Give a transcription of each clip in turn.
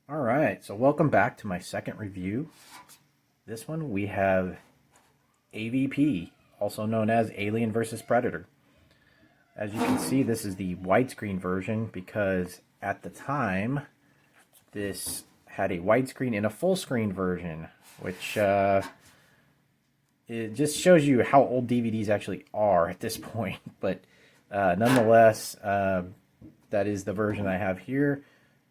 All right, so welcome back to my second review. This one we have AVP, also known as Alien vs. Predator. As you can see, this is the widescreen version because at the time this had a widescreen and a full screen version, which it just shows you how old DVDs actually are at this point. But nonetheless, that is the version I have here.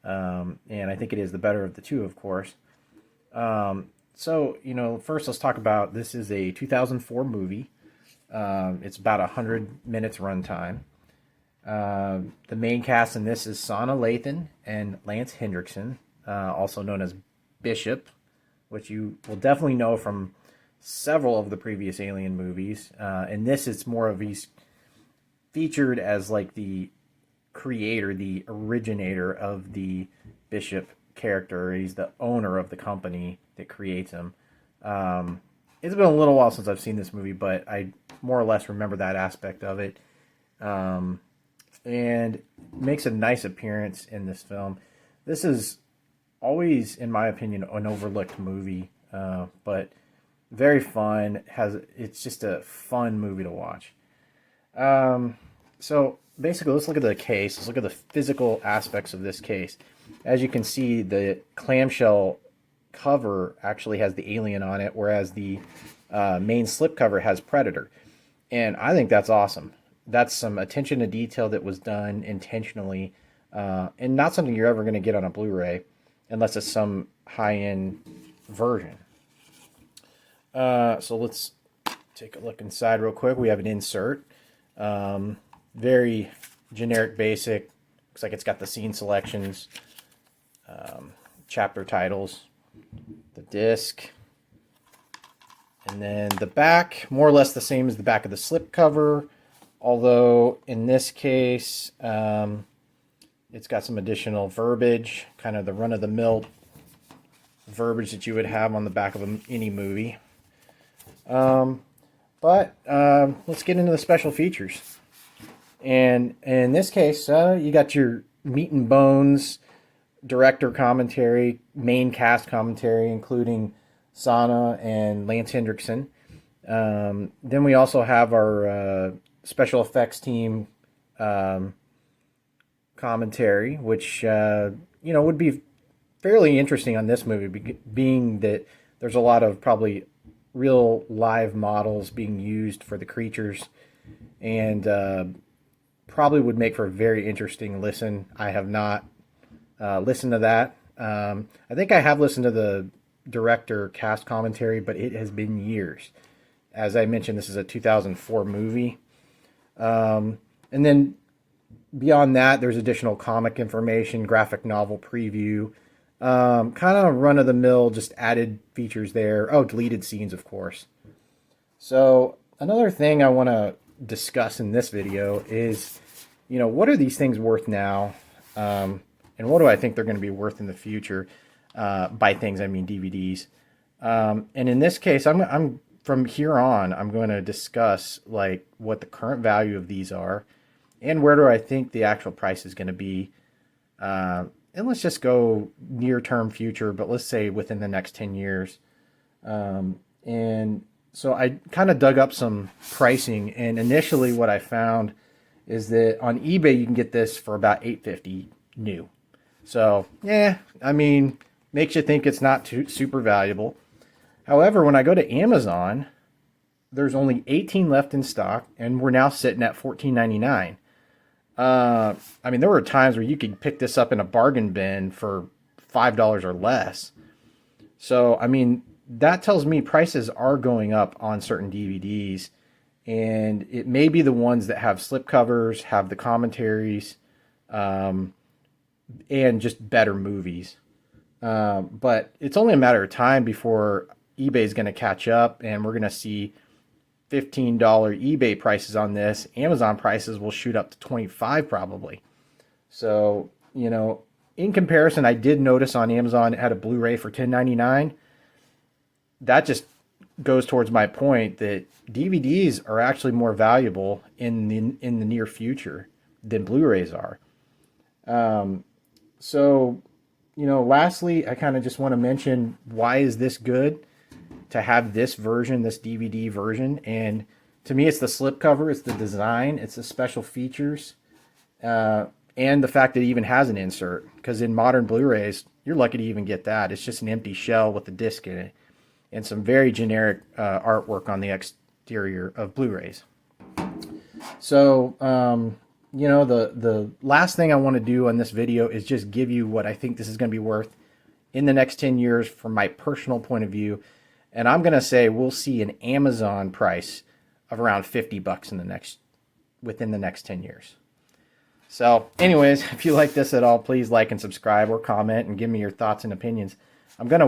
And I think it is the better of the two, of course. First let's talk about this is a 2004 movie. It's about 100 minutes runtime. The main cast in this is Sana Lathan and Lance Hendrickson, also known as Bishop, which you will definitely know from several of the previous Alien movies. And this is more of he's featured as like the creator, the originator of the Bishop character. He's the owner of the company that creates him. It's been a little while since I've seen this movie, but I more or less remember that aspect of it. And makes a nice appearance in this film. This is always, in my opinion, an overlooked movie, but very fun. It's just a fun movie to watch. So basically, let's look at the case. Let's look at the physical aspects of this case. As you can see, the clamshell cover actually has the Alien on it, whereas the main slipcover has Predator. And I think that's awesome. That's some attention to detail that was done intentionally, and not something you're ever going to get on a Blu-ray unless it's some high-end version. So let's take a look inside real quick. We have an insert. Very generic, basic. Looks like it's got the scene selections, chapter titles, the disc, and then the back, more or less the same as the back of the slipcover, although in this case, it's got some additional verbiage, kind of the run-of-the-mill verbiage that you would have on the back of any movie. But let's get into the special features. And in this case, you got your meat and bones director commentary, main cast commentary, including Sana and Lance Hendrickson. Then we also have our special effects team commentary, which would be fairly interesting on this movie, being that there's a lot of probably real live models being used for the creatures, and probably would make for a very interesting listen. I have not listened to that. I think I have listened to the director cast commentary, but it has been years. As I mentioned, this is a 2004 movie. And then beyond that, there's additional comic information, graphic novel preview, kind of run-of-the-mill, just added features there. Oh, deleted scenes, of course. So another thing I want to discuss in this video is, what are these things worth now? And what do I think they're going to be worth in the future? By things, I mean DVDs. And in this case, I'm from here on, I'm going to discuss like what the current value of these are, and where do I think the actual price is going to be. And let's just go near-term future, but let's say within the next 10 years. And so I kind of dug up some pricing, and initially what I found is that on eBay you can get this for about $850 new. So yeah, I mean, makes you think it's not too super valuable. However, when I go to Amazon, there's only 18 left in stock, and we're now sitting at $14.99. I mean, there were times where you could pick this up in a bargain bin for $5 or less. So, I mean, that tells me prices are going up on certain DVDs, and it may be the ones that have slipcovers, have the commentaries, and just better movies. But it's only a matter of time before eBay is going to catch up, and we're going to see $15 eBay prices on this. Amazon prices will shoot up to $25 probably. So, in comparison, I did notice on Amazon it had a Blu-ray for $10.99. That just goes towards my point that DVDs are actually more valuable in the near future than Blu-rays are. So lastly, I kind of just want to mention, why is this good to have this version, this DVD version? And to me, it's the slipcover, it's the design, it's the special features, and the fact that it even has an insert. Because in modern Blu-rays, you're lucky to even get that. It's just an empty shell with a disc in it and some very generic artwork on the exterior of Blu-rays. So, the last thing I want to do on this video is just give you what I think this is going to be worth in the next 10 years from my personal point of view. And I'm going to say we'll see an Amazon price of around $50 within the next 10 years. So anyways, if you like this at all, please like and subscribe or comment and give me your thoughts and opinions. I'm going to